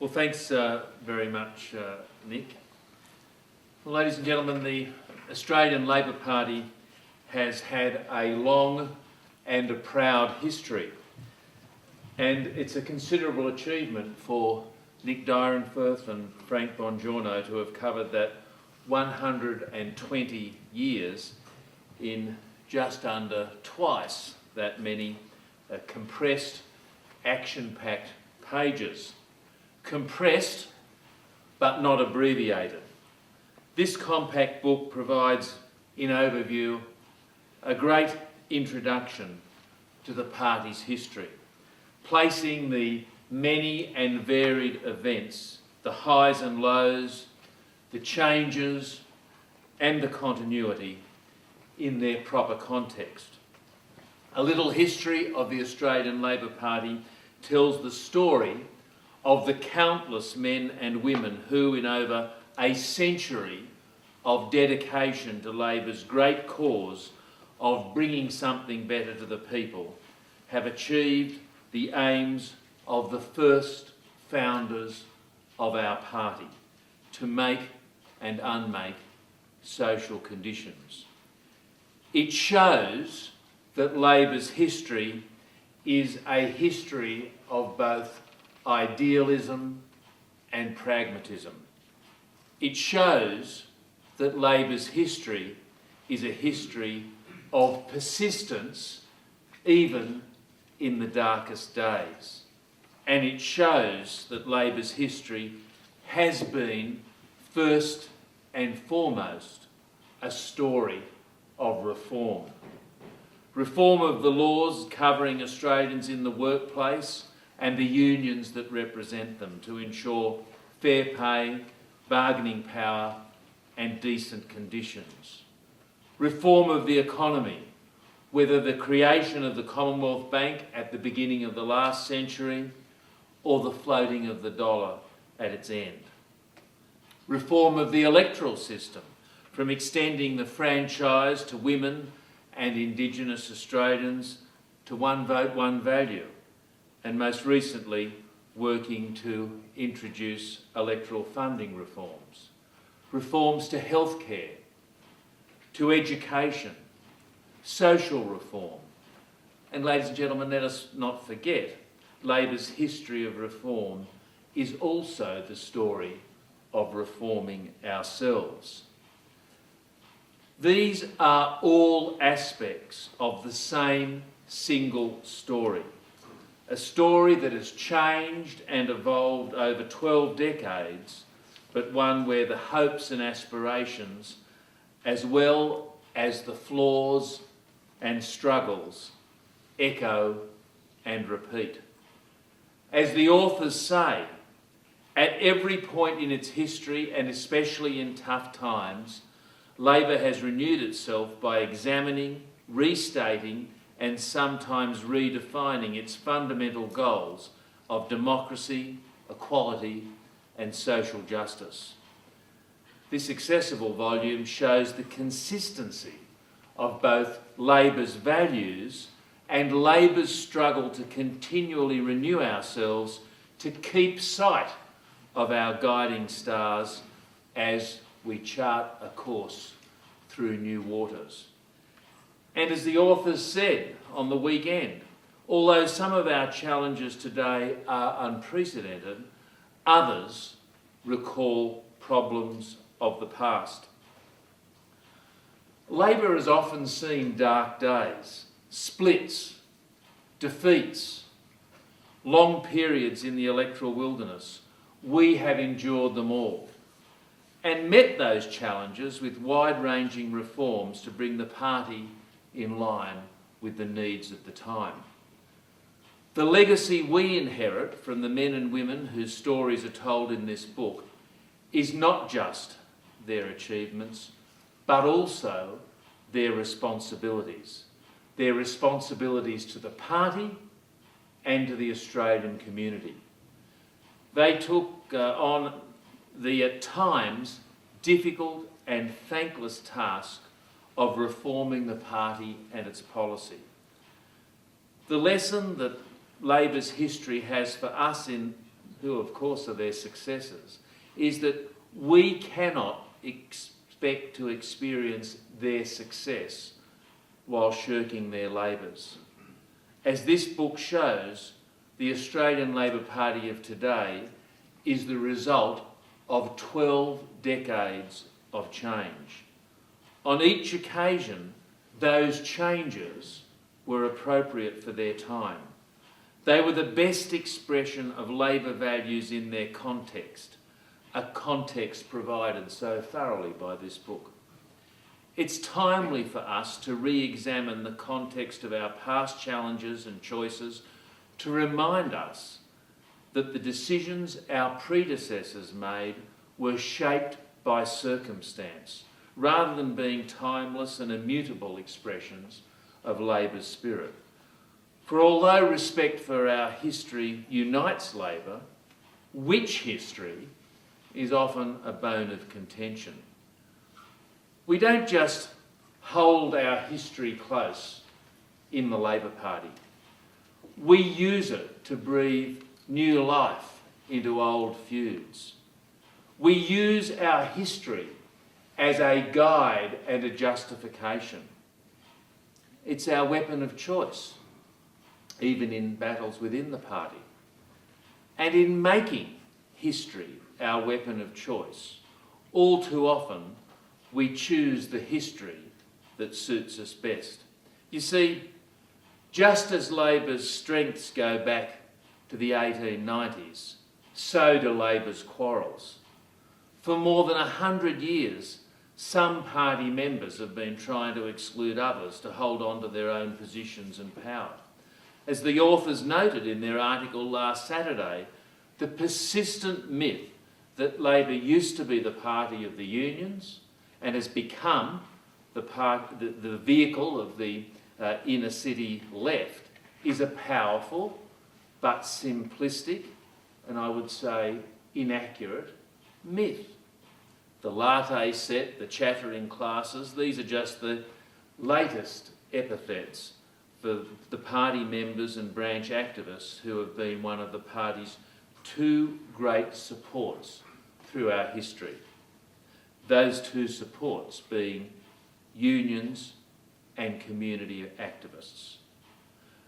Well, thanks very much, Nick. Well, ladies and gentlemen, the Australian Labor Party has had a long and a proud history, and it's a considerable achievement for Nick Dyrenforth and Frank Bongiorno to have covered that 120 years in just under twice that many compressed, action-packed pages. Compressed, but not abbreviated. This compact book provides, in overview, a great introduction to the party's history, placing the many and varied events, the highs and lows, the changes and the continuity in their proper context. A little history of the Australian Labor Party tells the story of the countless men and women who, in over a century of dedication to Labor's great cause of bringing something better to the people, have achieved the aims of the first founders of our party, to make and unmake social conditions. It shows that Labor's history is a history of both idealism and pragmatism. It shows that Labor's history is a history of persistence even in the darkest days. And it shows that Labor's history has been first and foremost a story of reform. Reform of the laws covering Australians in the workplace and the unions that represent them to ensure fair pay, bargaining power and decent conditions. Reform of the economy, whether the creation of the Commonwealth Bank at the beginning of the last century or the floating of the dollar at its end. Reform of the electoral system, from extending the franchise to women and Indigenous Australians to one vote, one value, and most recently working to introduce electoral funding reforms. Reforms to healthcare, to education, social reform. And ladies and gentlemen, let us not forget, Labor's history of reform is also the story of reforming ourselves. These are all aspects of the same single story. A story that has changed and evolved over 12 decades, but one where the hopes and aspirations, as well as the flaws and struggles, echo and repeat. As the authors say, at every point in its history, and especially in tough times, Labor has renewed itself by examining, restating, and sometimes redefining its fundamental goals of democracy, equality, and social justice. This accessible volume shows the consistency of both Labor's values and Labor's struggle to continually renew ourselves to keep sight of our guiding stars as we chart a course through new waters. And as the authors said on the weekend, although some of our challenges today are unprecedented, others recall problems of the past. Labor has often seen dark days, splits, defeats, long periods in the electoral wilderness. We have endured them all and met those challenges with wide-ranging reforms to bring the party in line with the needs of the time. The legacy we inherit from the men and women whose stories are told in this book is not just their achievements, but also their responsibilities. Their responsibilities to the party and to the Australian community. They took on the, at times, difficult and thankless task of reforming the party and its policy. The lesson that Labor's history has for us in who of course are their successors, is that we cannot expect to experience their success while shirking their labours. As this book shows, the Australian Labor Party of today is the result of 12 decades of change. On each occasion, those changes were appropriate for their time. They were the best expression of Labor values in their context, a context provided so thoroughly by this book. It's timely for us to re-examine the context of our past challenges and choices to remind us that the decisions our predecessors made were shaped by circumstance, rather than being timeless and immutable expressions of Labor's spirit. For although respect for our history unites Labor, which history is often a bone of contention. We don't just hold our history close in the Labor Party. We use it to breathe new life into old feuds. We use our history as a guide and a justification. It's our weapon of choice, even in battles within the party. And in making history our weapon of choice, all too often we choose the history that suits us best. You see, just as Labor's strengths go back to the 1890s, so do Labor's quarrels. For more than 100 years, some party members have been trying to exclude others to hold on to their own positions and power. As the authors noted in their article last Saturday, the persistent myth that Labor used to be the party of the unions and has become the vehicle of the inner city left is a powerful but simplistic and I would say inaccurate myth. The latte set, the chattering classes, these are just the latest epithets for the party members and branch activists who have been one of the party's two great supports through our history. Those two supports being unions and community activists.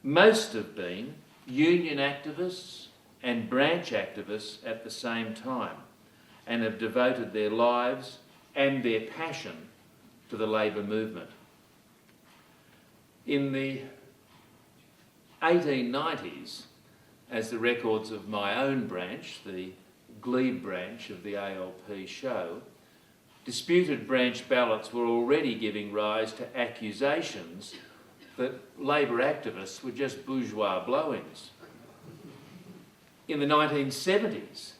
Most have been union activists and branch activists at the same time and have devoted their lives and their passion to the Labor movement. In the 1890s, as the records of my own branch, the Glebe branch of the ALP show, disputed branch ballots were already giving rise to accusations that Labor activists were just bourgeois blow-ins. In the 1970s,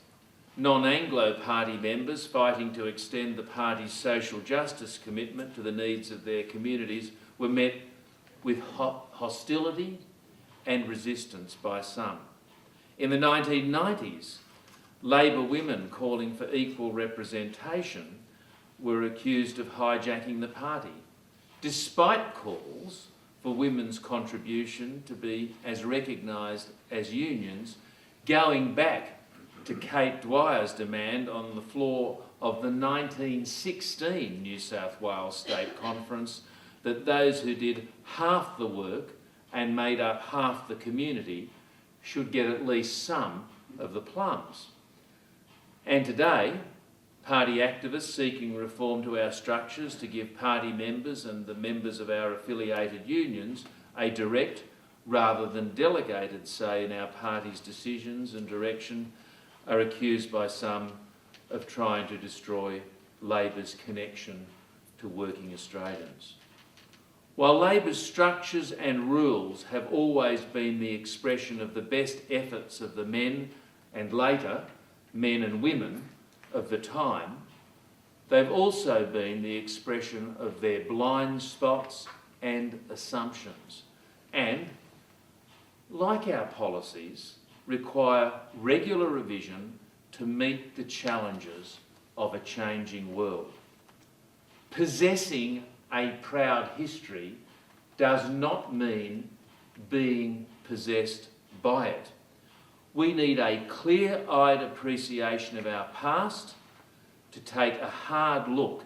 non-Anglo party members fighting to extend the party's social justice commitment to the needs of their communities were met with hostility and resistance by some. In the 1990s, Labor women calling for equal representation were accused of hijacking the party, despite calls for women's contribution to be as recognised as unions, going back to Kate Dwyer's demand on the floor of the 1916 New South Wales State Conference that those who did half the work and made up half the community should get at least some of the plums. And today, party activists seeking reform to our structures to give party members and the members of our affiliated unions a direct rather than delegated say in our party's decisions and direction are accused by some of trying to destroy Labor's connection to working Australians. While Labor's structures and rules have always been the expression of the best efforts of the men and later men and women of the time, they've also been the expression of their blind spots and assumptions and, like our policies, require regular revision to meet the challenges of a changing world. Possessing a proud history does not mean being possessed by it. We need a clear-eyed appreciation of our past to take a hard look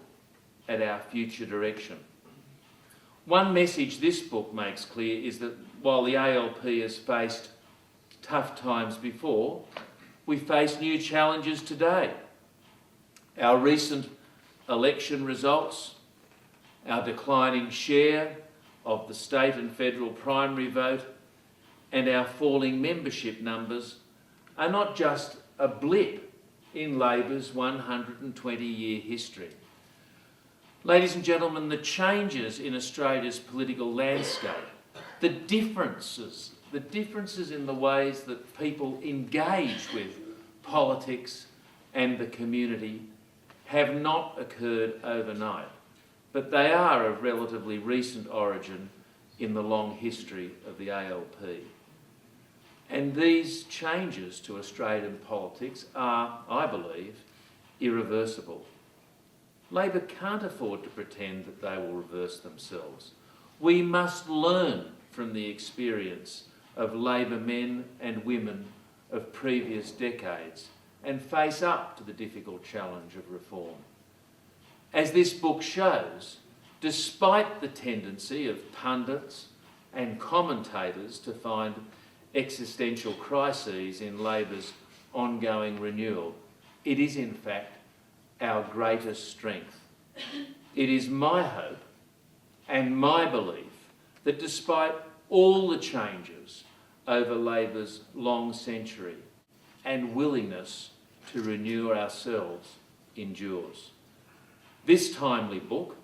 at our future direction. One message this book makes clear is that while the ALP has faced tough times before, we face new challenges today. Our recent election results, our declining share of the state and federal primary vote, and our falling membership numbers are not just a blip in Labor's 120-year history. Ladies and gentlemen, the changes in Australia's political landscape, the differences in the ways that people engage with politics and the community have not occurred overnight, but they are of relatively recent origin in the long history of the ALP. And these changes to Australian politics are, I believe, irreversible. Labor can't afford to pretend that they will reverse themselves. We must learn from the experience of Labor men and women of previous decades and face up to the difficult challenge of reform. As this book shows, despite the tendency of pundits and commentators to find existential crises in Labor's ongoing renewal, it is in fact our greatest strength. It is my hope and my belief that despite all the changes over Labor's long century and willingness to renew ourselves endures. This timely book,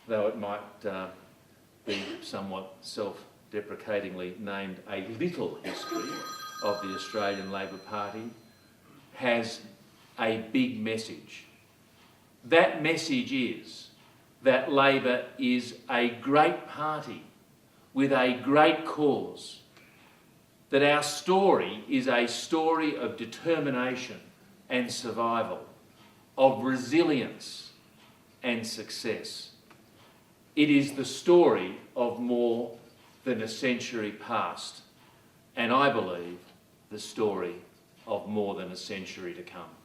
though it might be somewhat self-deprecatingly named A Little History of the Australian Labor Party, has a big message. That message is that Labor is a great party with a great cause, that our story is a story of determination and survival, of resilience and success. It is the story of more than a century past, and I believe the story of more than a century to come.